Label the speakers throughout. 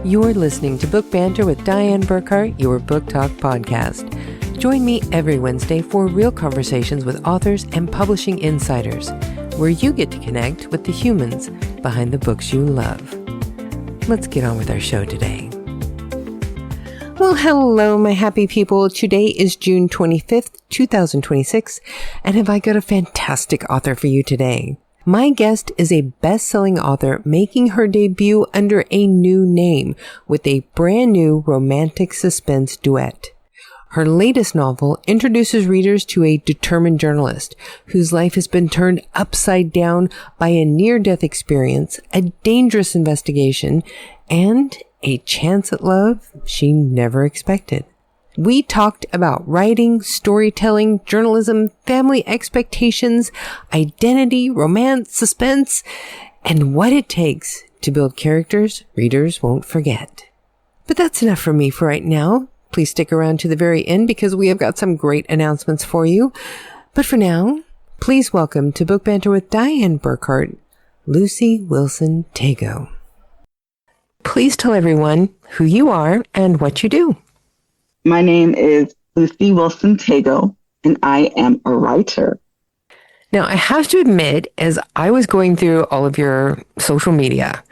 Speaker 1: You're listening to Book Banter with Diane Burkhart, your book talk podcast. Join me every Wednesday for real conversations with authors and publishing insiders, where you get to connect with the humans behind the books you love. Let's get on with our show today. Well, hello, my happy people. Today is June 25th, 2026, and have I got a fantastic author for you today. My guest is a best-selling author making her debut under a new name with a brand new romantic suspense duet. Her latest novel introduces readers to a determined journalist whose life has been turned upside down by a near-death experience, a dangerous investigation, and a chance at love she never expected. We talked about writing, storytelling, journalism, family expectations, identity, romance, suspense, and what it takes to build characters readers won't forget. But that's enough for me for right now. Please stick around to the very end because we have got some great announcements for you. But for now, please welcome to Book Banter with Diane Burkhart, Lucy Wilson-Tagoe. Please tell everyone who you are and what you do.
Speaker 2: My name is Lucy Wilson-Tagoe, and I am a writer.
Speaker 1: Now, I have to admit, as I was going through all of your social media,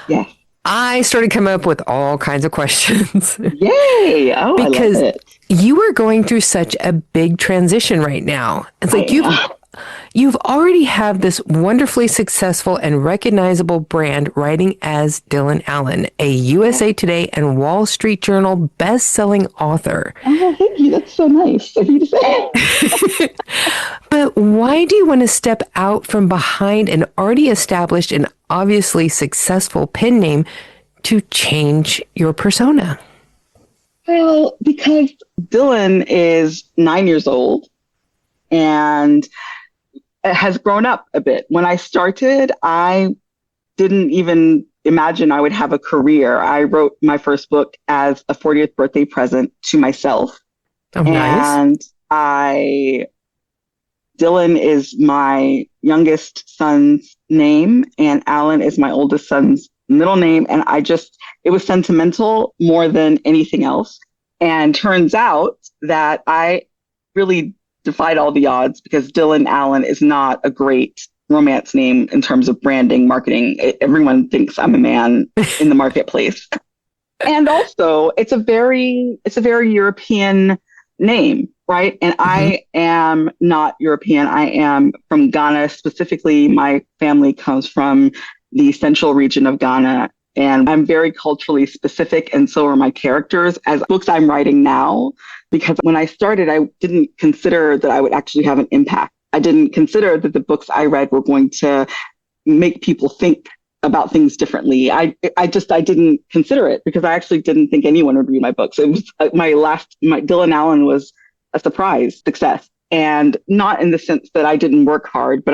Speaker 2: Yes.
Speaker 1: I started coming up with all kinds of questions.
Speaker 2: Yay! Oh,
Speaker 1: because
Speaker 2: I love it.
Speaker 1: you are going through such a big transition right now. It's like you've already have this wonderfully successful and recognizable brand writing as Dylan Allen, a USA Today and Wall Street Journal best-selling author.
Speaker 2: Oh, thank you. That's so nice of you to say.
Speaker 1: But why do you want to step out from behind an already established and obviously successful pen name to change your persona?
Speaker 2: Well, because Dylan is 9 years old and has grown up a bit. When I started, I didn't even imagine I would have a career. I wrote my first book as a 40th birthday present to myself.
Speaker 1: Oh, nice.
Speaker 2: And Dylan is my youngest son's name, and Alan is my oldest son's middle name. And it was sentimental more than anything else. And turns out that I really defied all the odds because Dylan Allen is not a great romance name in terms of branding, marketing. Everyone thinks I'm a man in the marketplace. And also it's a very European name, right? And I am not European. I am from Ghana. Specifically, my family comes from the central region of Ghana. And I'm very culturally specific, and so are my characters as books I'm writing now. Because when I started, I didn't consider that I would actually have an impact. I didn't consider that the books I read were going to make people think about things differently. I didn't consider it because I actually didn't think anyone would read my books. It was my Dylan Allen was a surprise success, and not in the sense that I didn't work hard, but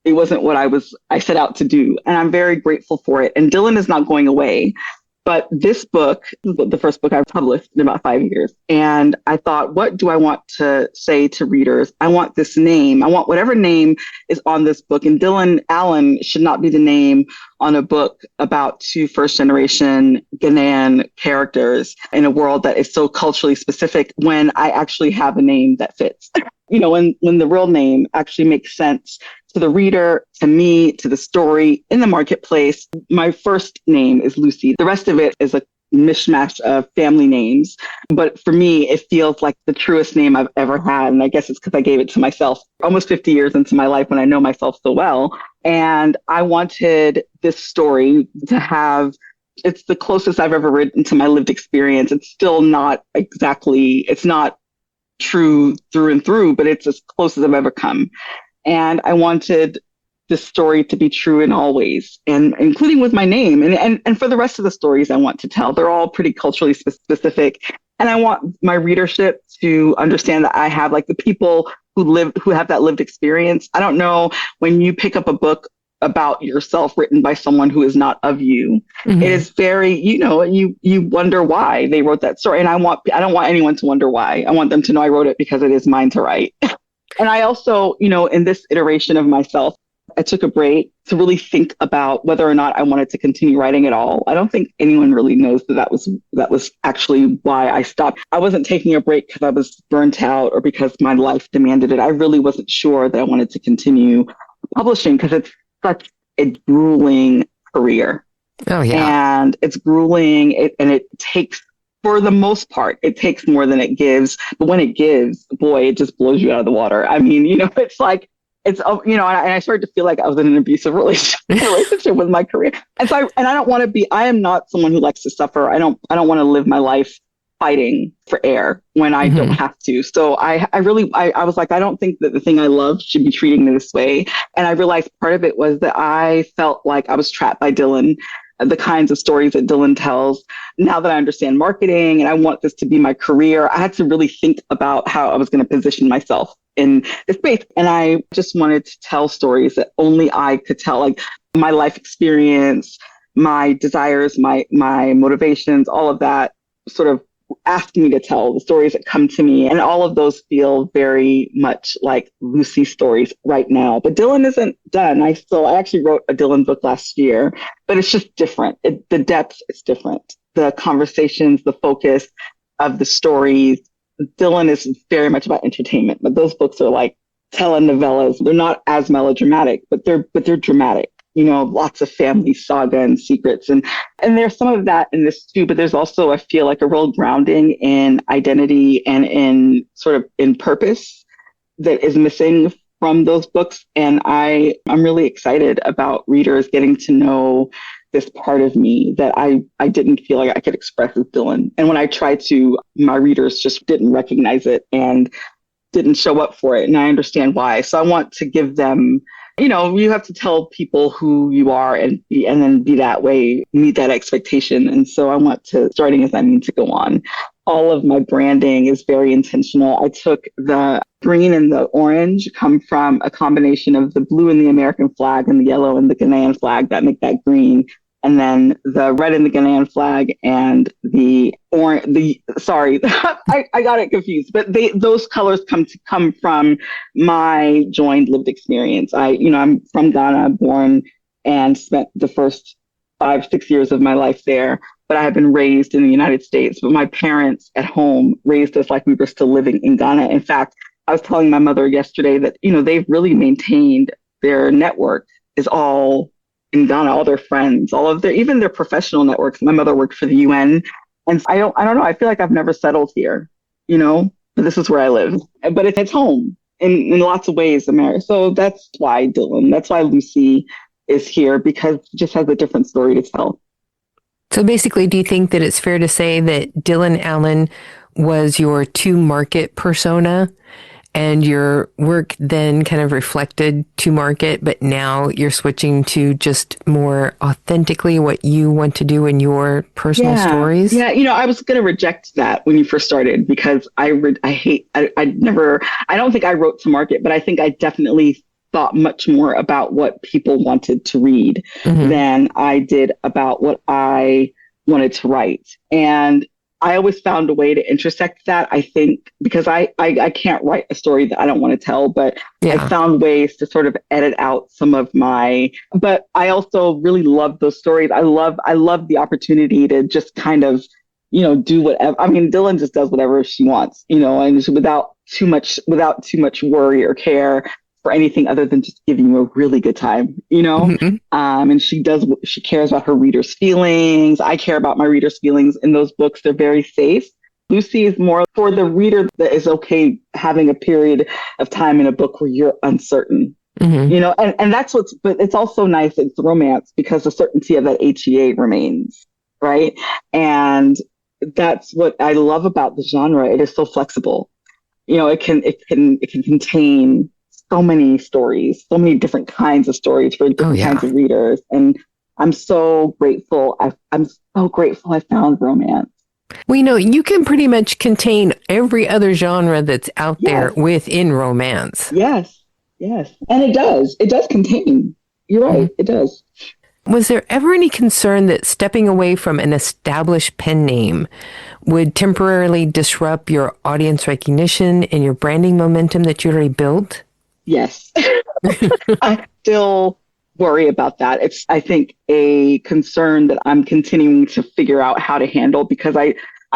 Speaker 2: it wasn't what I set out to do. And I'm very grateful for it. And Dylan is not going away. But this book, the first book I've published in about 5 years. And I thought, what do I want to say to readers? I want this name. I want whatever name is on this book. And Dylan Allen should not be the name on a book about two first-generation Ghanaian characters in a world that is so culturally specific when I actually have a name that fits. When the real name actually makes sense to the reader, to me, to the story, in the marketplace. My first name is Lucy. The rest of it is a mishmash of family names. But for me, it feels like the truest name I've ever had. And I guess it's because I gave it to myself almost 50 years into my life when I know myself so well. And I wanted this story to have, it's the closest I've ever written to my lived experience. It's still not it's not true through and through, but it's as close as I've ever come. And I wanted this story to be true in all ways, and including with my name. And for the rest of the stories I want to tell, they're all pretty culturally specific. And I want my readership to understand that I have the people who have that lived experience. I don't know, when you pick up a book about yourself written by someone who is not of you, it is very, you wonder why they wrote that story. And I don't want anyone to wonder why. I want them to know I wrote it because it is mine to write. And I also, in this iteration of myself, I took a break to really think about whether or not I wanted to continue writing at all. I don't think anyone really knows that was actually why I stopped. I wasn't taking a break because I was burnt out or because my life demanded it. I really wasn't sure that I wanted to continue publishing because it's such a grueling career.
Speaker 1: Oh, yeah.
Speaker 2: And it's grueling and it takes, for the most part, it takes more than it gives. But when it gives, boy, it just blows you out of the water. I mean, it's like, it's, and I started to feel like I was in an abusive relationship with my career. And so I don't want to be, I am not someone who likes to suffer. I don't want to live my life fighting for air when I don't have to. So I was like, I don't think that the thing I love should be treating me this way. And I realized part of it was that I felt like I was trapped by Dylan, the kinds of stories that Dylan tells. Now that I understand marketing and I want this to be my career, I had to really think about how I was going to position myself in this space. And I just wanted to tell stories that only I could tell, like my life experience, my desires, my motivations, all of that sort of asked me to tell the stories that come to me. And all of those feel very much like Lucy stories right now. But Dylan isn't done. I actually wrote a Dylan book last year, but it's just different. The depth is different. The conversations, the focus of the stories. Dylan is very much about entertainment, but those books are like telenovelas. They're not as melodramatic, but they're dramatic. Lots of family saga and secrets. And there's some of that in this too, but there's also, I feel like, a real grounding in identity and in sort of in purpose that is missing from those books. And I'm really excited about readers getting to know this part of me that I didn't feel like I could express as Dylan. And when I tried to, my readers just didn't recognize it and didn't show up for it. And I understand why. So I want to give them, you have to tell people who you are and then be that way, meet that expectation. And so I want to, starting as I mean to go on. All of my branding is very intentional. I took the green and the orange come from a combination of the blue in the American flag and the yellow in the Ghanaian flag that make that green. And then the red in the Ghanaian flag and the orange, sorry, I got it confused, but those colors come from my joined lived experience. I'm from Ghana, born and spent the first 5-6 years of my life there, but I have been raised in the United States. But my parents at home raised us like we were still living in Ghana. In fact, I was telling my mother yesterday that, they've really maintained their network is all in Ghana, all their friends, even their professional networks. My mother worked for the UN. And I don't know. I feel like I've never settled here, but this is where I live, but it's home in lots of ways, America. So that's why Dylan, that's why Lucy is here, because it just has a different story to tell.
Speaker 1: So basically, do you think that it's fair to say that Dylan Allen was your to market persona and your work then kind of reflected to market, but now you're switching to just more authentically what you want to do in your personal stories?
Speaker 2: Yeah, I was going to reject that when you first started because I don't think I wrote to market, but I think I definitely thought much more about what people wanted to read than I did about what I wanted to write. And I always found a way to intersect that, I think, because I can't write a story that I don't want to tell, but I found ways to sort of edit out some of but I also really love those stories. I love the opportunity to just kind of, do whatever. I mean, Dylan just does whatever she wants, and just without too much worry or care for anything other than just giving you a really good time, and she cares about her readers' feelings. I care about my readers' feelings in those books. They're very safe. Lucy is more for the reader that is okay having a period of time in a book where you're uncertain, and that's but it's also nice. It's romance because the certainty of that HEA remains, right? And that's what I love about the genre. It is so flexible. It can contain so many stories, so many different kinds of stories for different kinds of readers. And I'm so grateful. I'm so grateful I found romance.
Speaker 1: Well, you can pretty much contain every other genre that's out there within romance.
Speaker 2: Yes. And it does contain. You're right. It does.
Speaker 1: Was there ever any concern that stepping away from an established pen name would temporarily disrupt your audience recognition and your branding momentum that you already built?
Speaker 2: Yes. I still worry about that. It's, I think, a concern that I'm continuing to figure out how to handle because I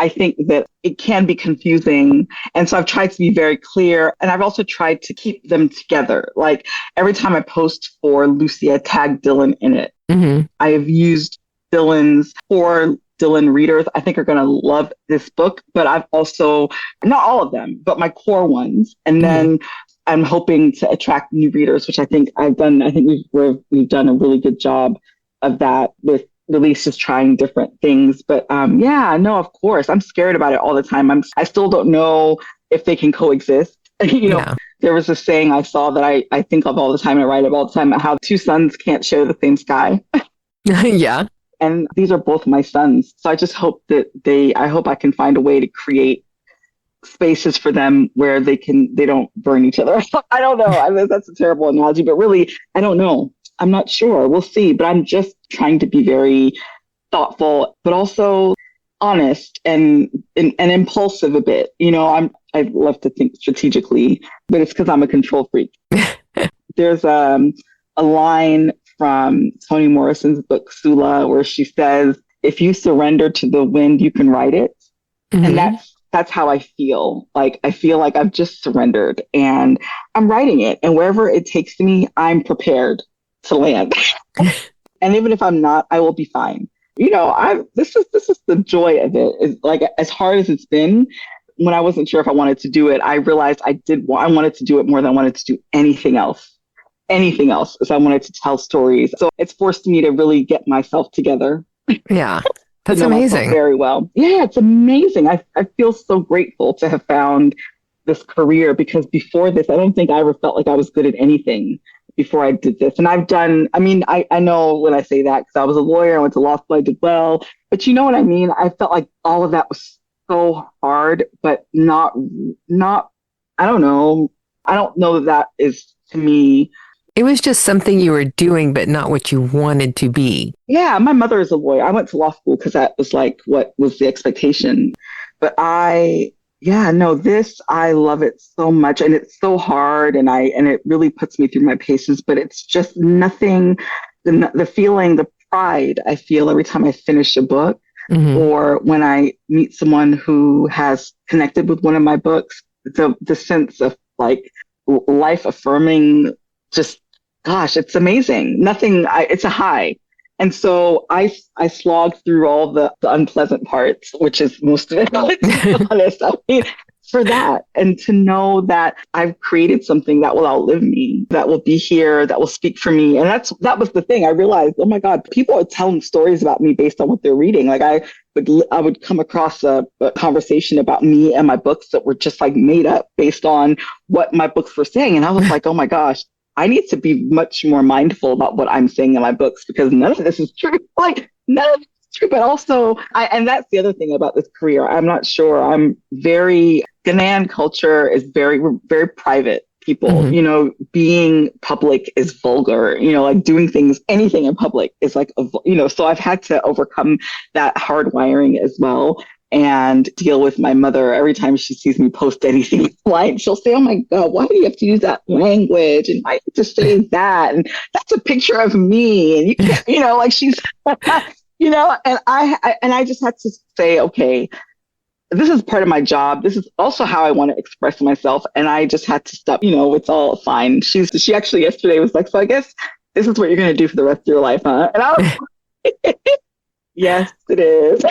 Speaker 2: think that it can be confusing. And so I've tried to be very clear. And I've also tried to keep them together. Like every time I post for Lucy, I tag Dylan in it.
Speaker 1: Mm-hmm.
Speaker 2: I have used Dylan's for Dylan readers, I think are going to love this book, but I've also, not all of them, but my core ones. And then I'm hoping to attract new readers, which I think I've done. I think we've done a really good job of that with releases trying different things. But yeah, no, of course, I'm scared about it all the time. I still don't know if they can coexist.
Speaker 1: Yeah.
Speaker 2: There was a saying I saw that I think of all the time and I write about all the time, how two suns can't share the same sky.
Speaker 1: Yeah.
Speaker 2: And these are both my sons. So I just hope that I hope I can find a way to create spaces for them where they don't burn each other. I don't know. I mean, that's a terrible analogy, but really, I don't know. I'm not sure. We'll see. But I'm just trying to be very thoughtful, but also honest and impulsive a bit. I love to think strategically, but it's because I'm a control freak. There's a line from Toni Morrison's book, Sula, where she says, if you surrender to the wind, you can ride it. Mm-hmm. And that's how I feel. Like, I feel like I've just surrendered and I'm writing it. And wherever it takes me, I'm prepared to land. And even if I'm not, I will be fine. This is the joy of it. Is like, as hard as it's been, when I wasn't sure if I wanted to do it, I realized I wanted to do it more than I wanted to do anything else. As I wanted to tell stories. So it's forced me to really get myself together.
Speaker 1: Yeah. That's amazing.
Speaker 2: Very well. Yeah, it's amazing. I feel so grateful to have found this career because before this, I don't think I ever felt like I was good at anything before I did this. And I know when I say that because I was a lawyer, I went to law school, I did well, but you know what I mean? I felt like all of that was so hard, but not, I don't know. I don't know that is to me.
Speaker 1: It was just something you were doing, but not what you wanted to be.
Speaker 2: Yeah, my mother is a lawyer. I went to law school because that was like what was the expectation. But I love it so much, and it's so hard, and it really puts me through my paces. But it's just nothing. The feeling, the pride I feel every time I finish a book, or when I meet someone who has connected with one of my books. The sense of like life affirming, just. Gosh, it's amazing. It's a high. And so I slogged through all the unpleasant parts, which is most of it, to be honest. I mean, for that. And to know that I've created something that will outlive me, that will be here, that will speak for me. And that was the thing. I realized, oh my God, people are telling stories about me based on what they're reading. Like I would come across a conversation about me and my books that were just like made up based on what my books were saying. And I was like, oh my gosh. I need to be much more mindful about what I'm saying in my books because none of this is true. Like none of it's true, but also, and that's the other thing about this career. I'm not sure. Ghanaian culture is very, very private people. Mm-hmm. Being public is vulgar. Like doing anything in public is like, so I've had to overcome that hard wiring as well. And deal with my mother every time she sees me post anything online. She'll say, oh my God, why do you have to use that language? And why do you have to say that? And that's a picture of me. And you can't, like she's, and I just had to say, okay, this is part of my job. This is also how I want to express myself. And I just had to stop, it's all fine. She actually yesterday was like, so I guess this is what you're going to do for the rest of your life, huh? And I was yes, it is.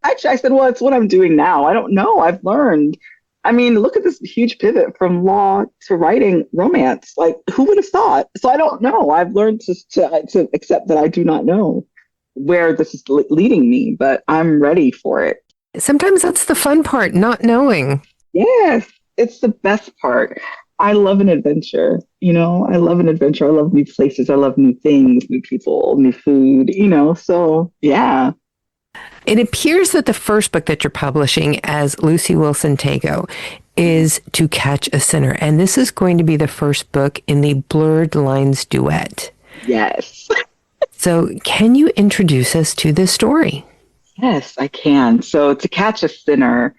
Speaker 2: Actually, I said, well, it's what I'm doing now. I don't know. I've learned. I mean, look at this huge pivot from law to writing romance. Like, who would have thought? So I don't know. I've learned to accept that I do not know where this is leading me, but I'm ready for it.
Speaker 1: Sometimes that's the fun part, not knowing. Yes,
Speaker 2: it's the best part. I love an adventure. I love an adventure. I love new places. I love new things, new people, new food, so yeah.
Speaker 1: It appears that the first book that you're publishing as Lucy Wilson-Tagoe is To Catch a Sinner. And this is going to be the first book in the Blurred Lines Duet.
Speaker 2: Yes.
Speaker 1: So can you introduce us to this story?
Speaker 2: Yes, I can. So To Catch a Sinner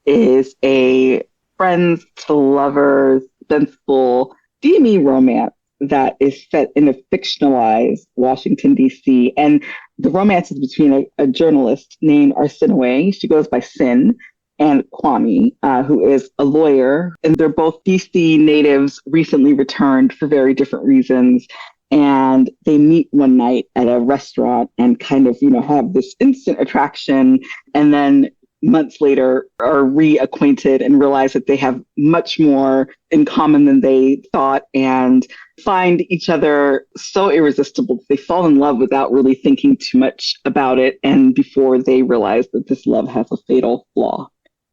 Speaker 2: is a friends to lovers, sensible steamy romance that is set in a fictionalized Washington, D.C. And the romance is between a journalist named Arsinoe. She goes by Sin, and Kwame, who is a lawyer. And they're both DC natives, recently returned for very different reasons. And they meet one night at a restaurant and kind of, have this instant attraction. And then months later are reacquainted and realize that they have much more in common than they thought and find each other so irresistible. They fall in love without really thinking too much about it. And before they realize that this love has a fatal flaw.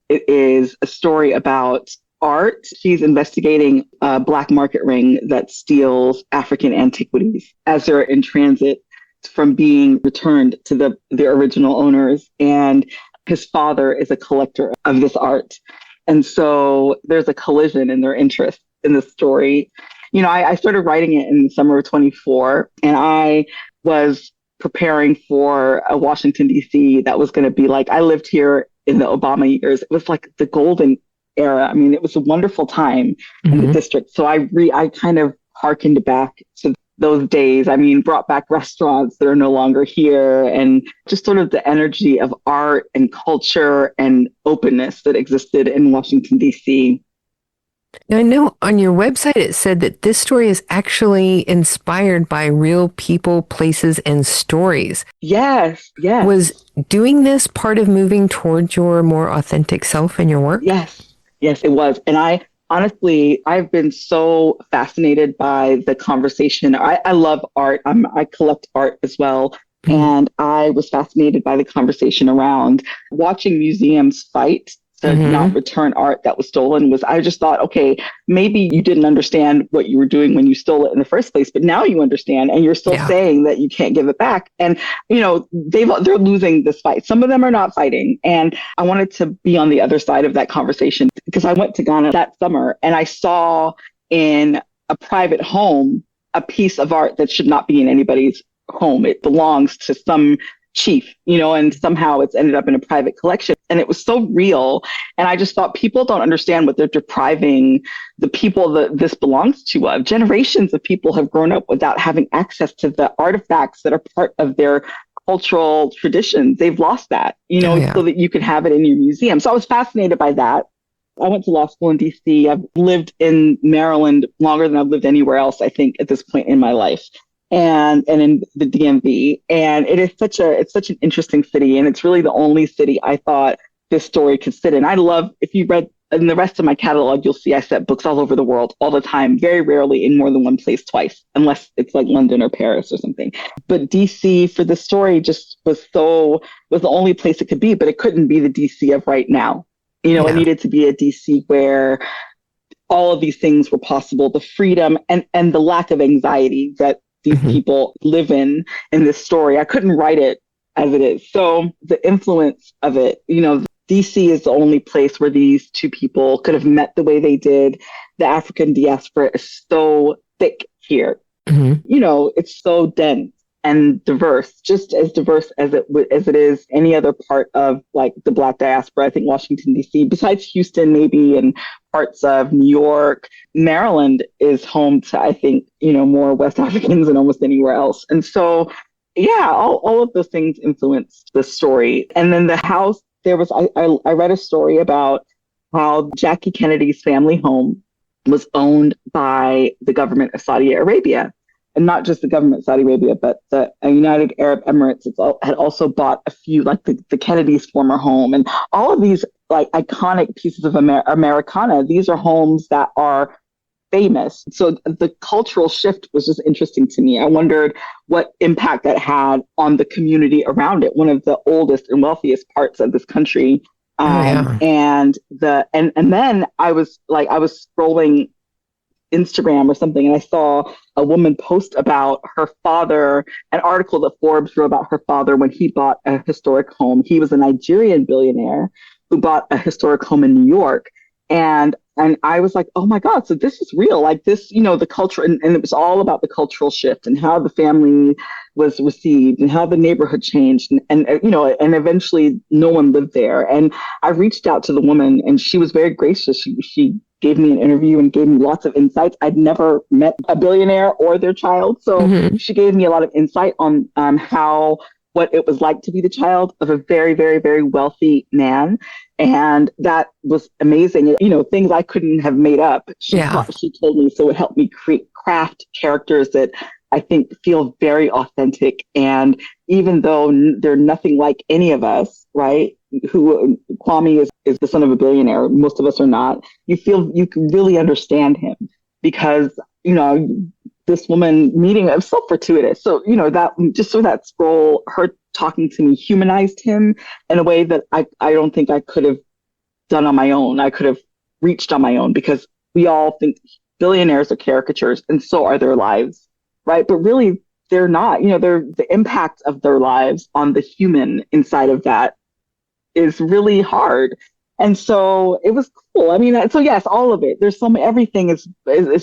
Speaker 2: It is a story about art. She's investigating a black market ring that steals African antiquities as they're in transit from being returned to the original owners. And his father is a collector of this art. And so there's a collision in their interest in the story. I started writing it in the summer of 24, and I was preparing for a Washington, D.C. that was going to be like, I lived here in the Obama years. It was like the golden era. I mean, it was a wonderful time in the district. So I kind of harkened back to those days. I mean, brought back restaurants that are no longer here, and just sort of the energy of art and culture and openness that existed in Washington, D.C.
Speaker 1: Now, I know on your website it said that this story is actually inspired by real people, places, and stories.
Speaker 2: Yes.
Speaker 1: Was doing this part of moving towards your more authentic self in your work?
Speaker 2: Yes, it was. And I've been so fascinated by the conversation. I love art. I collect art as well. And I was fascinated by the conversation around watching museums fight to not return art that was stolen. I just thought, okay, maybe you didn't understand what you were doing when you stole it in the first place, but now you understand, and you're still saying that you can't give it back. And, they're losing this fight. Some of them are not fighting. And I wanted to be on the other side of that conversation because I went to Ghana that summer and I saw in a private home a piece of art that should not be in anybody's home. It belongs to some chief, and somehow it's ended up in a private collection. And it was so real. And I just thought people don't understand what they're depriving the people that this belongs to of. Generations of people have grown up without having access to the artifacts that are part of their cultural traditions. They've lost that, so that you could have it in your museum. So I was fascinated by that. I went to law school in DC. I've lived in Maryland longer than I've lived anywhere else, I think, at this point in my life. And in the DMV. And it's such an interesting city. And it's really the only city I thought this story could sit in. I love, if you read in the rest of my catalog, you'll see I set books all over the world all the time, very rarely in more than one place twice, unless it's like London or Paris or something. But DC for the story just was the only place it could be, but it couldn't be the DC of right now. It needed to be a DC where all of these things were possible, the freedom and the lack of anxiety that these people live in this story. I couldn't write it as it is. So the influence of it, DC is the only place where these two people could have met the way they did. The African diaspora is so thick here. It's so dense and diverse, just as diverse as it is any other part of like the Black diaspora. I think Washington, D.C., besides Houston, maybe, and parts of New York, Maryland is home to, I think, more West Africans than almost anywhere else. And so, all of those things influenced the story. And then the house, I read a story about how Jackie Kennedy's family home was owned by the government of Saudi Arabia. And not just the government of Saudi Arabia, but the United Arab Emirates had also bought a few, like the Kennedys' former home, and all of these like iconic pieces of Americana. These are homes that are famous. So the cultural shift was just interesting to me. I wondered what impact that had on the community around it, one of the oldest and wealthiest parts of this country. And then I was scrolling Instagram or something, and I saw a woman post about her father, an article that Forbes wrote about her father when he bought a historic home. He was a Nigerian billionaire who bought a historic home in New York. And I was like, oh my God, so this is real. Like this, the culture, and it was all about the cultural shift and how the family was received and how the neighborhood changed. And eventually no one lived there. And I reached out to the woman and she was very gracious. She gave me an interview and gave me lots of insights. I'd never met a billionaire or their child. So she gave me a lot of insight on what it was like to be the child of a very, very, very wealthy man. And that was amazing. You know, things I couldn't have made up. She told me, so it helped me craft characters that I think feel very authentic. And even though they're nothing like any of us, right? Who Kwame is the son of a billionaire. Most of us are not. You can really understand him because, you know, this woman meeting, it was so fortuitous. So, you know, that scroll, her talking to me humanized him in a way that I don't think I could have done on my own. I could have reached on my own because we all think billionaires are caricatures and so are their lives, right? But really they're not, you know, the impact of their lives on the human inside of that is really hard. And so it was cool. I mean, so yes, all of it. There's everything is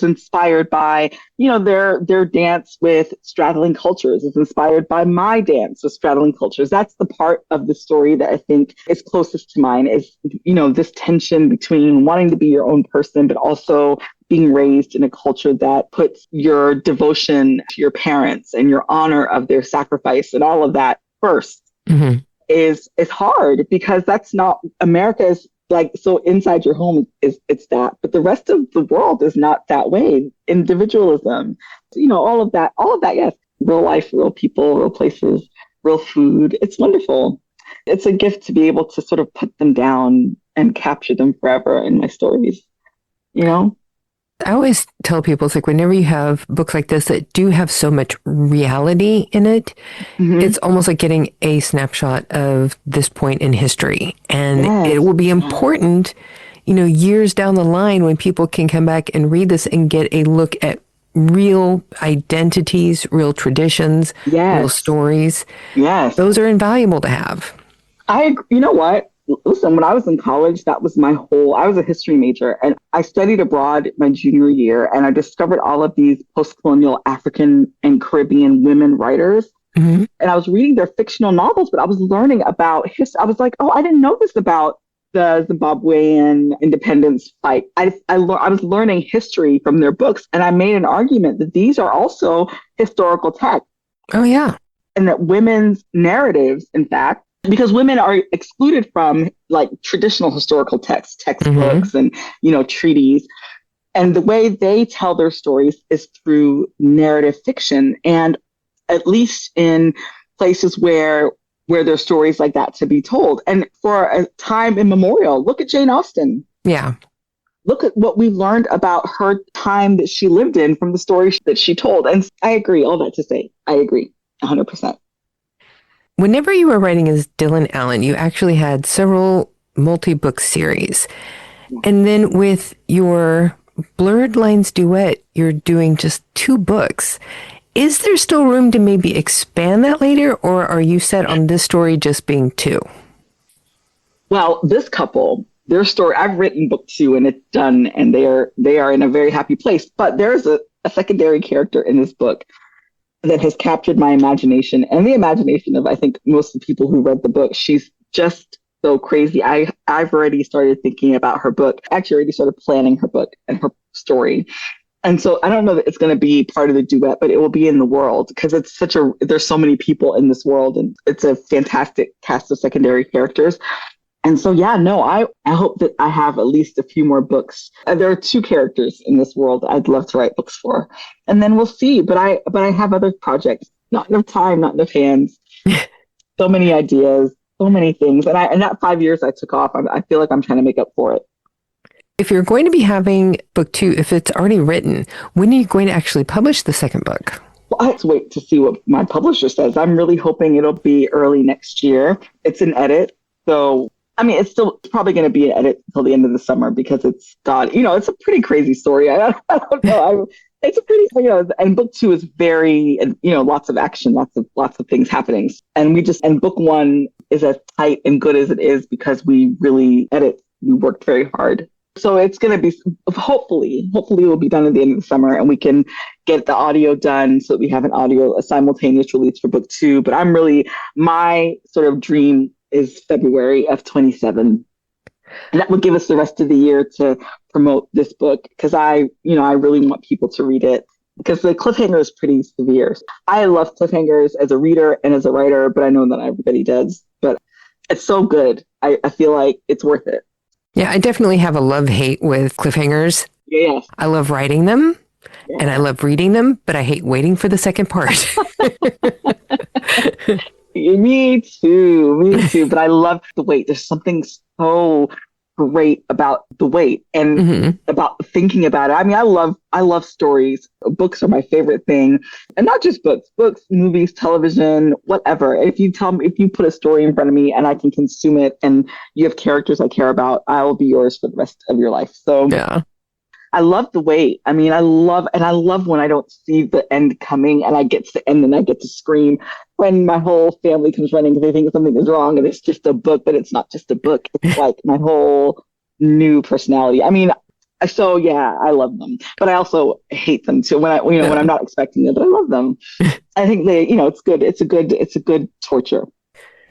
Speaker 2: inspired by, you know, their dance with straddling cultures. It's inspired by my dance with straddling cultures. That's the part of the story that I think is closest to mine is, you know, this tension between wanting to be your own person, but also being raised in a culture that puts your devotion to your parents and your honor of their sacrifice and all of that first. Mm-hmm. is hard because that's not America is like, so inside your home it's that, but the rest of the world is not that way. Individualism, you know, all of that, yes. Real life, real people, real places, real food. It's wonderful. It's a gift to be able to sort of put them down and capture them forever in my stories, you know?
Speaker 1: I always tell people, it's like whenever you have books like this that do have so much reality in it, it's almost like getting a snapshot of this point in history. And it will be important, you know, years down the line when people can come back and read this and get a look at real identities, real traditions, real stories. Yes. Those are invaluable to have.
Speaker 2: You know what? Listen, when I was in college, I was a history major and I studied abroad my junior year and I discovered all of these post-colonial African and Caribbean women writers. Mm-hmm. And I was reading their fictional novels, but I was learning about history. I was like, oh, I didn't know this about the Zimbabwean independence fight. I was learning history from their books and I made an argument that these are also historical texts.
Speaker 1: Oh, yeah.
Speaker 2: And that women's narratives, in fact, because women are excluded from like traditional historical textbooks and, you know, treaties. And the way they tell their stories is through narrative fiction. And at least in places where there's stories like that to be told. And for a time immemorial, look at Jane Austen.
Speaker 1: Yeah.
Speaker 2: Look at what we've learned about her time that she lived in from the stories that she told. And I agree, all that to say, I agree 100%.
Speaker 1: Whenever you were writing as Dylan Allen, you actually had several multi-book series. And then with your Blurred Lines Duet, you're doing just 2 books. Is there still room to maybe expand that later, or are you set on this story just being 2?
Speaker 2: Well, this couple, their story, I've written book 2 and it's done, and they are in a very happy place. But there's a secondary character in this book that has captured my imagination and the imagination of, I think, most of the people who read the book. She's just so crazy. I've already started thinking about her book. Actually, already started planning her book and her story. And so I don't know that it's going to be part of the duet, but it will be in the world because there's so many people in this world and it's a fantastic cast of secondary characters. And so, I hope that I have at least a few more books. There are 2 characters in this world I'd love to write books for. And then we'll see. But I have other projects. Not enough time, not enough hands. So many ideas, so many things. And that 5 years I took off, I feel like I'm trying to make up for it.
Speaker 1: If you're going to be having book 2, if it's already written, when are you going to actually publish the second book?
Speaker 2: Well, I have to wait to see what my publisher says. I'm really hoping it'll be early next year. It's an edit. So I mean, it's probably going to be an edit until the end of the summer because it's it's a pretty crazy story. I don't know. It's a pretty, and book 2 is very, lots of action, lots of things happening. And book 1 is as tight and good as it is because we worked very hard. So it's going to be, hopefully it will be done at the end of the summer and we can get the audio done so that we have a simultaneous release for book 2. But my sort of dream is February of 2027. And that would give us the rest of the year to promote this book because I really want people to read it because the cliffhanger is pretty severe. I love cliffhangers as a reader and as a writer, but I know not everybody does. But it's so good. I feel like it's worth it.
Speaker 1: Yeah, I definitely have a love-hate with cliffhangers.
Speaker 2: Yes.
Speaker 1: I love writing them and I love reading them, but I hate waiting for the second part.
Speaker 2: Me too. But I love the wait. There's something so great about the wait and about thinking about it. I mean, I love stories. Books are my favorite thing, and not just books, movies, television, whatever. If you put a story in front of me and I can consume it, and you have characters I care about, I will be yours for the rest of your life. So
Speaker 1: yeah.
Speaker 2: I love the wait. I mean, I love when I don't see the end coming and I get to the end and I get to scream when my whole family comes running because they think something is wrong and it's just a book, but it's not just a book. It's like my whole new personality. I mean, so yeah, I love them, but I also hate them too when I'm not expecting it, but I love them. I think it's good. It's a good torture.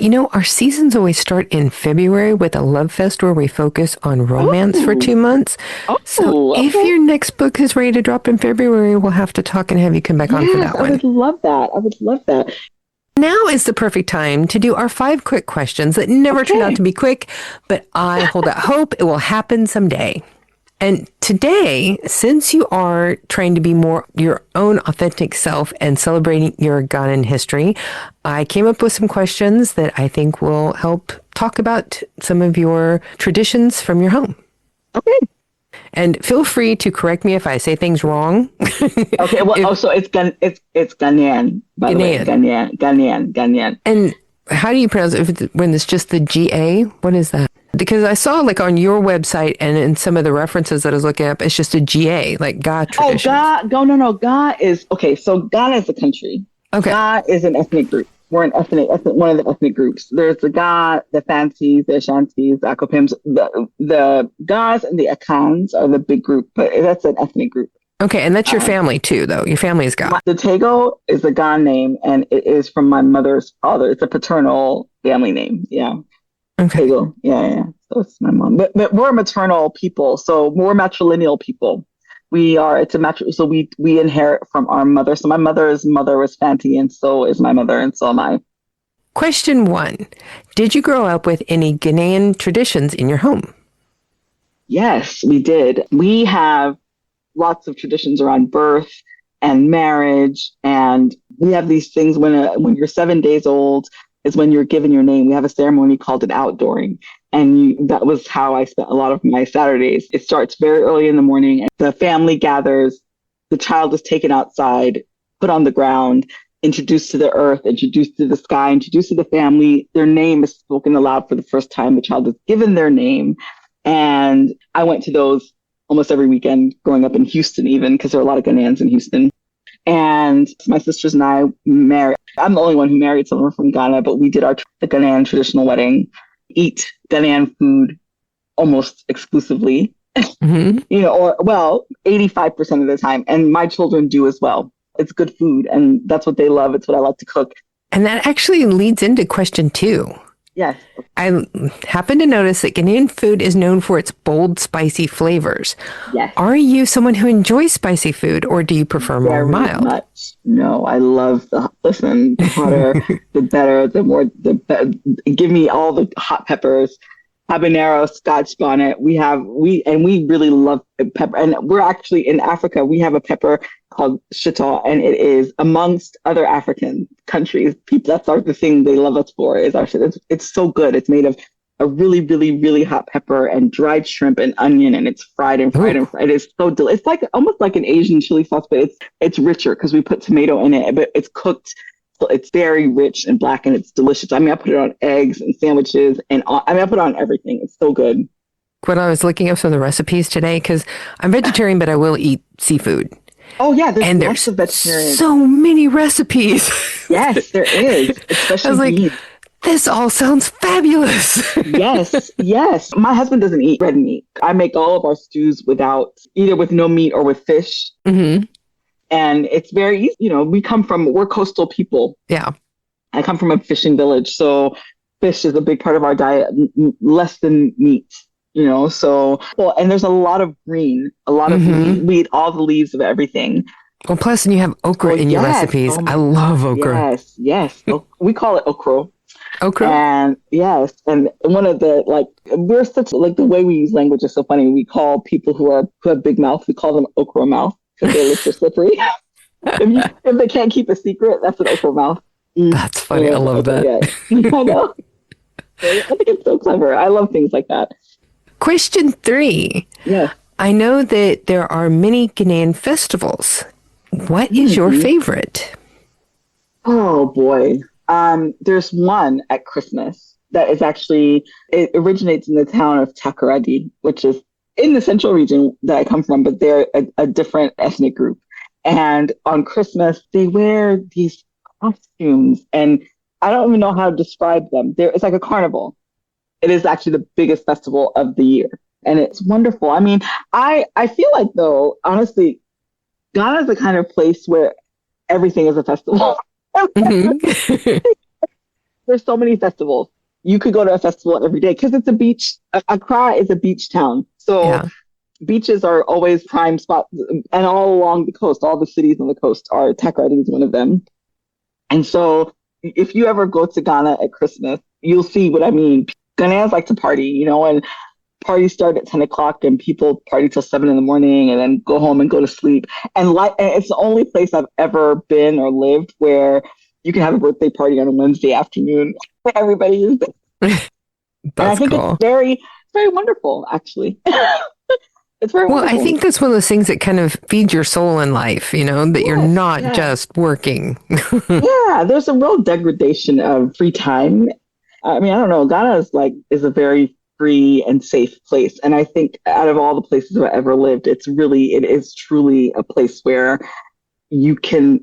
Speaker 1: Our seasons always start in February with a love fest where we focus on romance for 2 months. So if your next book is ready to drop in February, we'll have to talk and have you come back on for that one.
Speaker 2: I would love that.
Speaker 1: Now is the perfect time to do our 5 quick questions that never turn out to be quick, but I hold out hope it will happen someday. And today, since you are trying to be more your own authentic self and celebrating your Ghanaian history, I came up with some questions that I think will help talk about some of your traditions from your home.
Speaker 2: Okay.
Speaker 1: And feel free to correct me if I say things wrong.
Speaker 2: Okay. Well, so it's Ghanaian, by the way. Ghanaian.
Speaker 1: And how do you pronounce it when it's just the GA? What is that? Because I saw on your website and in some of the references that I was looking up, it's just a GA, like Ga tradition.
Speaker 2: Oh, Ga, no. Ga is, okay, so Ghana is a country.
Speaker 1: Okay.
Speaker 2: Ga is an ethnic group. We're one of the ethnic groups. There's the Ga, the Fantis, the Ashantis, the Akopims. The Gas and the Akans are the big group, but that's an ethnic group.
Speaker 1: Okay, and that's your family too, though. Your family is Ga.
Speaker 2: The Tagoe is the Ga name, and it is from my mother's father. It's a paternal family name, yeah.
Speaker 1: Okay.
Speaker 2: Yeah. So it's my mom. But we're maternal people. So we're matrilineal people. So we inherit from our mother. So my mother's mother was Fanti, and so is my mother, and so am I.
Speaker 1: Question 1. Did you grow up with any Ghanaian traditions in your home?
Speaker 2: Yes, we did. We have lots of traditions around birth and marriage, and we have these things when you're 7 days old, is when you're given your name. We have a ceremony called an outdooring. And that was how I spent a lot of my Saturdays. It starts very early in the morning. And the family gathers. The child is taken outside, put on the ground, introduced to the earth, introduced to the sky, introduced to the family. Their name is spoken aloud for the first time. The child is given their name. And I went to those almost every weekend growing up in Houston, even because there are a lot of Ghanaians in Houston. And my sisters and I married. I'm the only one who married someone from Ghana, but we did the Ghanaian traditional wedding, eat Ghanaian food almost exclusively, 85% of the time. And my children do as well. It's good food, and that's what they love. It's what I like to cook.
Speaker 1: And that actually leads into question 2.
Speaker 2: Yes.
Speaker 1: I happen to notice that Ghanaian food is known for its bold, spicy flavors.
Speaker 2: Yes.
Speaker 1: Are you someone who enjoys spicy food, or do you prefer more mild?
Speaker 2: Much. No, I love the hotter, the better, the more, the better. Give me all the hot peppers, habanero, Scotch bonnet. We really love pepper. And we're actually in Africa. We have a pepper called shito, and it is amongst other African countries. People, that's the thing they love us for is our shit. It's so good. It's made of a really, really, really hot pepper and dried shrimp and onion, and it's fried and fried and fried. It's so delicious. It's like almost like an Asian chili sauce, but it's richer because we put tomato in it, but it's cooked. So it's very rich and black, and it's delicious. I mean, I put it on eggs and sandwiches, and I put it on everything. It's so good.
Speaker 1: When I was looking up some of the recipes today, because I'm vegetarian, but I will eat seafood.
Speaker 2: Oh, yeah. There's
Speaker 1: lots
Speaker 2: of vegetarian.
Speaker 1: So many recipes.
Speaker 2: Yes, there is. Especially
Speaker 1: I was like,
Speaker 2: meat.
Speaker 1: This all sounds fabulous.
Speaker 2: Yes. My husband doesn't eat red meat. I make all of our stews either with no meat or with fish.
Speaker 1: Mm-hmm.
Speaker 2: And it's very easy. We're coastal people.
Speaker 1: Yeah.
Speaker 2: I come from a fishing village. So fish is a big part of our diet, less than meat. So, well, and there's a lot of green,
Speaker 1: Mm-hmm.
Speaker 2: we eat all the leaves of everything.
Speaker 1: Well, plus, and you have okra
Speaker 2: Oh,
Speaker 1: in your
Speaker 2: yes.
Speaker 1: recipes.
Speaker 2: Oh
Speaker 1: I
Speaker 2: my God.
Speaker 1: love okra.
Speaker 2: Yes. Yes. We call it okro.
Speaker 1: Okra?
Speaker 2: And yes, and one of the we're such like the way we use language is so funny. We call people who have big mouth, we call them okra mouth because their lips are slippery. If they can't keep a secret, that's an okra mouth.
Speaker 1: That's funny. I love
Speaker 2: Okay,
Speaker 1: that.
Speaker 2: yeah. I know. I think it's so clever. I love things like that.
Speaker 1: Question 3.
Speaker 2: Yeah.
Speaker 1: I know that there are many Ghanaian festivals. What is your favorite?
Speaker 2: Oh boy. There's one at Christmas that is actually, it originates in the town of Takoradi, which is in the central region that I come from, but they're a different ethnic group. And on Christmas, they wear these costumes, and I don't even know how to describe them. It's like a carnival. It is actually the biggest festival of the year, and it's wonderful. I mean, I feel like though, honestly, Ghana is the kind of place where everything is a festival.
Speaker 1: Mm-hmm.
Speaker 2: There's so many festivals. You could go to a festival every day because it's a beach. Accra is a beach town. So
Speaker 1: Yeah.
Speaker 2: beaches are always prime spots. And all along the coast, all the cities on the coast are, Takoradi is one of them. And so if you ever go to Ghana at Christmas, you'll see what I mean. Ghanaians like to party, and parties start at 10 o'clock and people party till 7 in the morning and then go home and go to sleep. And it's the only place I've ever been or lived where you can have a birthday party on a Wednesday afternoon. Everybody is there. And I
Speaker 1: That's
Speaker 2: think
Speaker 1: cool.
Speaker 2: it's very wonderful, actually. It's very
Speaker 1: Well, I
Speaker 2: wonderful.
Speaker 1: think that's one of those things that kind of feeds your soul in life, that you're
Speaker 2: Yes,
Speaker 1: not
Speaker 2: yes.
Speaker 1: just working.
Speaker 2: Yeah, there's a real degradation of free time. I mean, I don't know. Ghana is a very free and safe place. And I think out of all the places I've ever lived, it is truly a place where you can,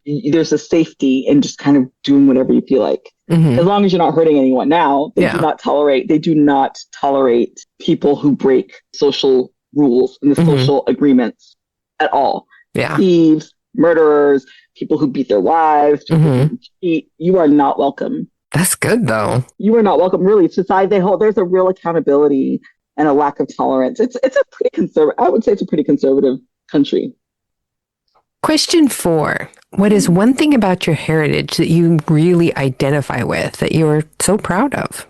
Speaker 2: there's a safety in just kind of doing whatever you feel like.
Speaker 1: Mm-hmm.
Speaker 2: As long as you're not hurting anyone. Now, they
Speaker 1: Yeah.
Speaker 2: do not tolerate people who break social rules and the social agreements at all.
Speaker 1: Yeah.
Speaker 2: Thieves, murderers, people who beat their wives, people who cheat. You are not welcome.
Speaker 1: That's good, though.
Speaker 2: You are not welcome. Really, society, there's a real accountability and a lack of tolerance. It's a pretty conservative, I would say it's a pretty conservative country.
Speaker 1: Question 4. What is one thing about your heritage that you really identify with, that you're so proud of?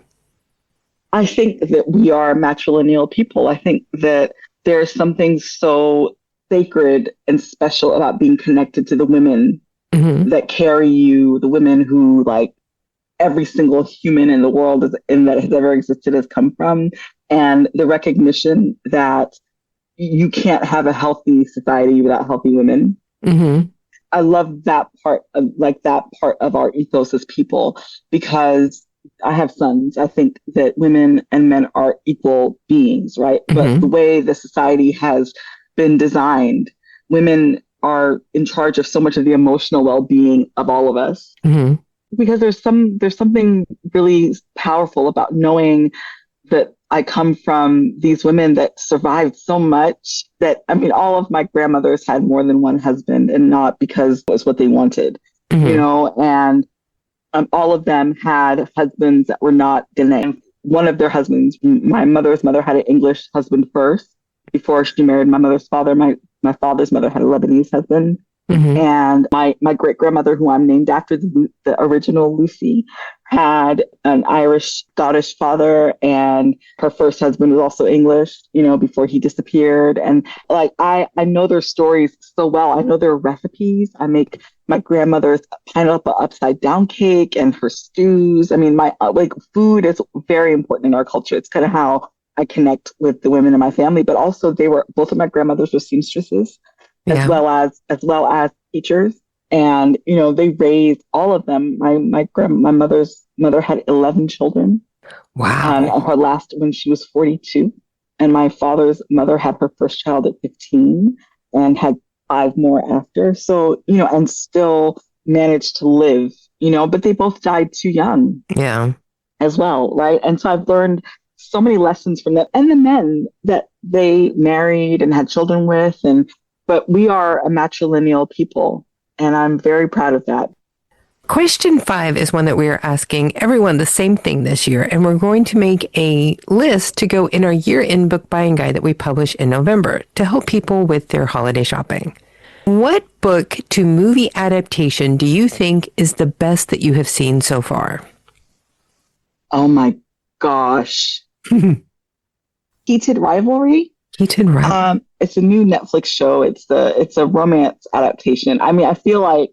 Speaker 2: I think that we are matrilineal people. I think that there's something so sacred and special about being connected to the women that carry you, the women who every single human in the world that has ever existed has come from, and the recognition that you can't have a healthy society without healthy women.
Speaker 1: Mm-hmm.
Speaker 2: I love that part of our ethos as people, because I have sons. I think that women and men are equal beings, right? But the way the society has been designed, women are in charge of so much of the emotional well-being of all of us. Because there's something really powerful about knowing that I come from these women that survived so much that, I mean, all of my grandmothers had more than one husband, and not because it was what they wanted, and all of them had husbands that were not Ghanaian. One of their husbands, my mother's mother, had an English husband first before she married my mother's father. My father's mother had a Lebanese husband. And my great grandmother, who I'm named after, the original Lucy, had an Irish Scottish father, and her first husband was also English, before he disappeared. And I know their stories so well. I know their recipes. I make my grandmother's pineapple upside down cake and her stews. I mean, my food is very important in our culture. It's kind of how I connect with the women in my family. But also, both of my grandmothers were seamstresses. As well as teachers, and they raised all of them. My mother's mother had 11 children.
Speaker 1: Wow!
Speaker 2: And her last when she was 42, and my father's mother had her first child at 15 and had 5 more after. So and still managed to live. But they both died too young.
Speaker 1: Yeah.
Speaker 2: As well, right? And so I've learned so many lessons from them, and the men that they married and had children with, but we are a matrilineal people, and I'm very proud of that.
Speaker 1: Question 5 is one that we are asking everyone the same thing this year, and we're going to make a list to go in our year-end book buying guide that we publish in November to help people with their holiday shopping. What book to movie adaptation do you think is the best that you have seen so far?
Speaker 2: Oh my gosh. Heated Rivalry?
Speaker 1: Heated Rivalry.
Speaker 2: It's a new Netflix show. It's a romance adaptation. I mean, I feel like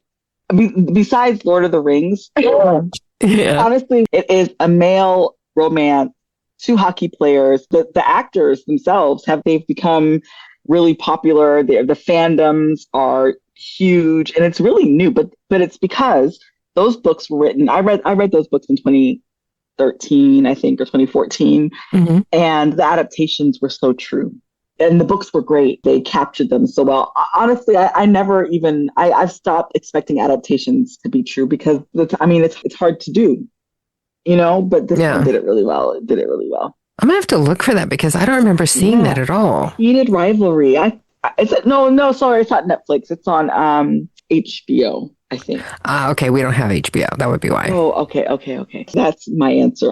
Speaker 2: besides Lord of the Rings, honestly, it is a male romance, 2 hockey players. The actors themselves they've become really popular. The fandoms are huge, and it's really new. But it's because those books were written. I read those books in 2013, I think, or 2014, and the adaptations were so true. And the books were great. They captured them so well. Honestly, I've stopped expecting adaptations to be true because it's hard to do, but this one did it really well. I'm
Speaker 1: going to have to look for that because I don't remember seeing that at all.
Speaker 2: Heated Rivalry. Sorry, it's not Netflix. It's on HBO, I think.
Speaker 1: Okay. We don't have HBO. That would be why.
Speaker 2: Oh, okay. That's my answer.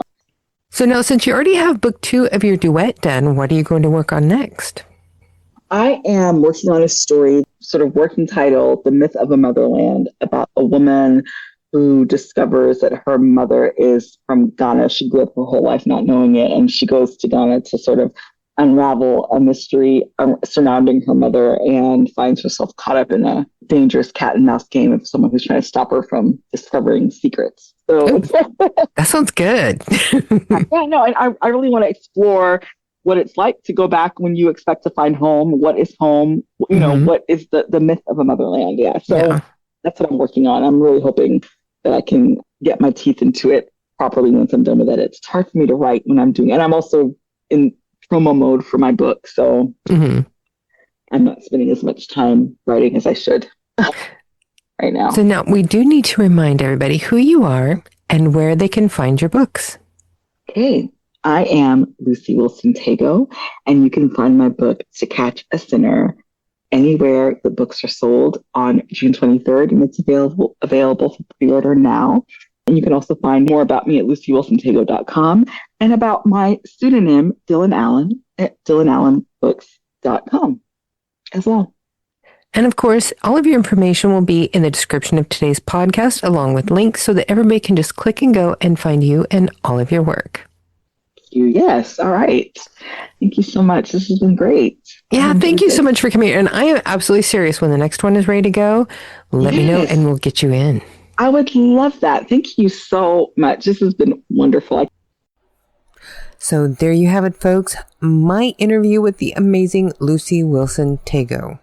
Speaker 1: So now, since you already have book 2 of your duet done, what are you going to work on next?
Speaker 2: I am working on a story, sort of working title, The Myth of a Motherland, about a woman who discovers that her mother is from Ghana. She grew up her whole life not knowing it, and she goes to Ghana to sort of unravel a mystery surrounding her mother and finds herself caught up in a dangerous cat and mouse game of someone who's trying to stop her from discovering secrets. So
Speaker 1: that sounds good.
Speaker 2: And I really want to explore what it's like to go back when you expect to find home. What is home? What is the myth of a motherland? So that's what I'm working on. I'm really hoping that I can get my teeth into it properly once I'm done with it. It's hard for me to write when I'm doing it. And I'm also in promo mode for my book, so I'm not spending as much time writing as I should right now.
Speaker 1: So now we do need to remind everybody who you are and where they can find your books.
Speaker 2: Okay, I am Lucy Wilson-Tagoe, and you can find my book To Catch a Sinner anywhere the books are sold on June 23rd, and it's available for pre-order now. And you can also find more about me at lucywilsontagoe.com and about my pseudonym, Dylan Allen, at dylanallenbooks.com as well.
Speaker 1: And of course, all of your information will be in the description of today's podcast, along with links so that everybody can just click and go and find you and all of your work.
Speaker 2: Yes. All right. Thank you so much. This has been great.
Speaker 1: Yeah. Thank you so much for coming here. And I am absolutely serious. When the next one is ready to go, let me know and we'll get you in.
Speaker 2: I would love that. Thank you so much. This has been wonderful.
Speaker 1: So there you have it, folks. My interview with the amazing Lucy Wilson-Tagoe.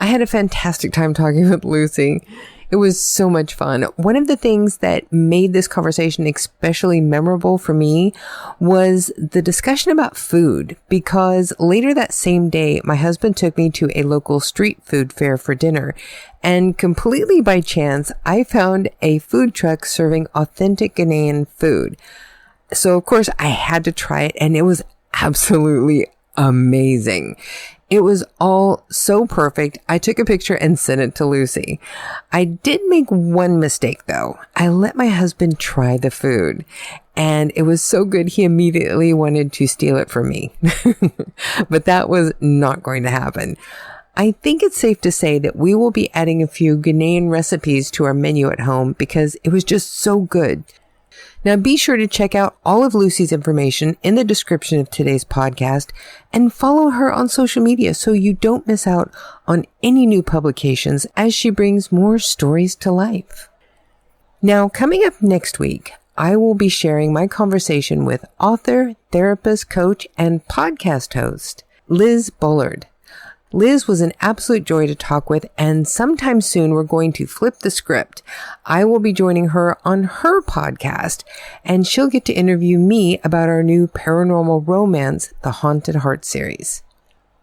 Speaker 1: I had a fantastic time talking with Lucy. It was so much fun. One of the things that made this conversation especially memorable for me was the discussion about food, because later that same day, my husband took me to a local street food fair for dinner. And completely by chance, I found a food truck serving authentic Ghanaian food. So of course I had to try it, and it was absolutely amazing. It was all so perfect. I took a picture and sent it to Lucy. I did make one mistake though. I let my husband try the food, and it was so good he immediately wanted to steal it from me. But that was not going to happen. I think it's safe to say that we will be adding a few Ghanaian recipes to our menu at home because it was just so good. Now be sure to check out all of Lucy's information in the description of today's podcast and follow her on social media so you don't miss out on any new publications as she brings more stories to life. Now, coming up next week, I will be sharing my conversation with author, therapist, coach, and podcast host, Liz Bullard. Liz was an absolute joy to talk with, and sometime soon we're going to flip the script. I will be joining her on her podcast, and she'll get to interview me about our new paranormal romance, The Haunted Heart series.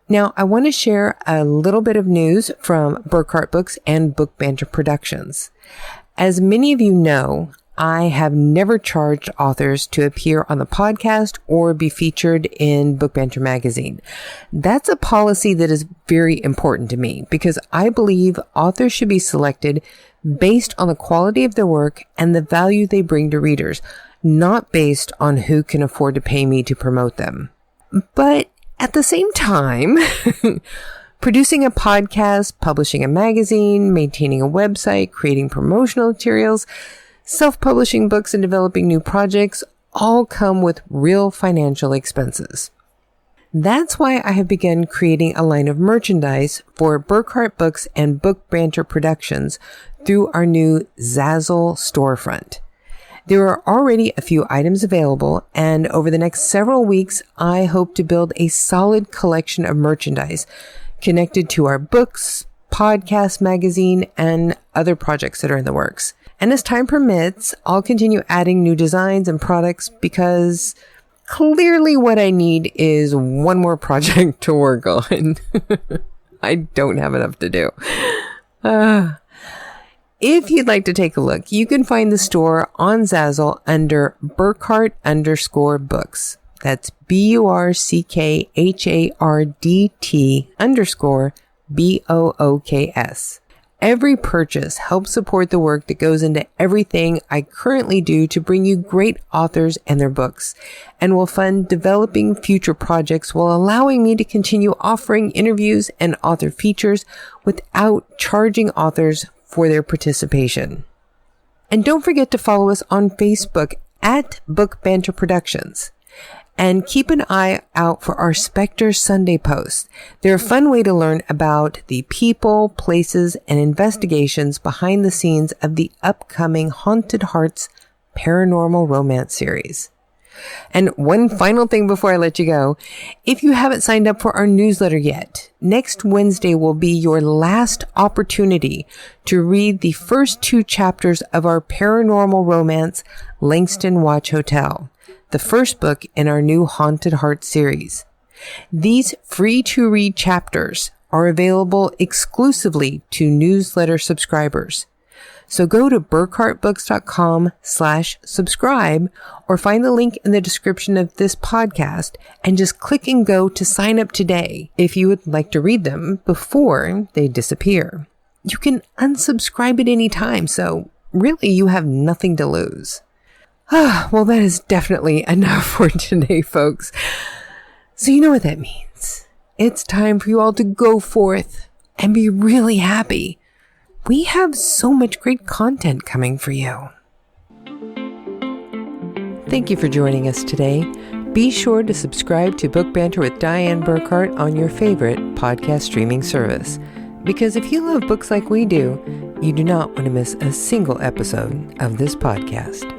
Speaker 1: Now, I want to share a little bit of news from Burkhart Books and Book Banter Productions. As many of you know, I have never charged authors to appear on the podcast or be featured in Book Banter magazine. That's a policy that is very important to me because I believe authors should be selected based on the quality of their work and the value they bring to readers, not based on who can afford to pay me to promote them. But at the same time, producing a podcast, publishing a magazine, maintaining a website, creating promotional materials, self-publishing books, and developing new projects all come with real financial expenses. That's why I have begun creating a line of merchandise for Burkhart Books and Book Banter Productions through our new Zazzle storefront. There are already a few items available, and over the next several weeks, I hope to build a solid collection of merchandise connected to our books, podcast, magazine, and other projects that are in the works. And as time permits, I'll continue adding new designs and products because clearly what I need is one more project to work on. I don't have enough to do. If you'd like to take a look, you can find the store on Zazzle under Burkhart_books. That's BURKHARDT_BOOKS. Every purchase helps support the work that goes into everything I currently do to bring you great authors and their books, and will fund developing future projects while allowing me to continue offering interviews and author features without charging authors for their participation. And don't forget to follow us on Facebook at Book Banter Productions. And keep an eye out for our Spectre Sunday posts. They're a fun way to learn about the people, places, and investigations behind the scenes of the upcoming Haunted Hearts paranormal romance series. And one final thing before I let you go. If you haven't signed up for our newsletter yet, next Wednesday will be your last opportunity to read the first 2 chapters of our paranormal romance, Langston Watch Hotel, the first book in our new Haunted Heart series. These free-to-read chapters are available exclusively to newsletter subscribers. So go to burkhartbooks.com/subscribe or find the link in the description of this podcast and just click and go to sign up today if you would like to read them before they disappear. You can unsubscribe at any time, so really you have nothing to lose. Well, that is definitely enough for today, folks. So you know what that means. It's time for you all to go forth and be really happy. We have so much great content coming for you. Thank you for joining us today. Be sure to subscribe to Book Banter with Diane Burkhart on your favorite podcast streaming service. Because if you love books like we do, you do not want to miss a single episode of this podcast.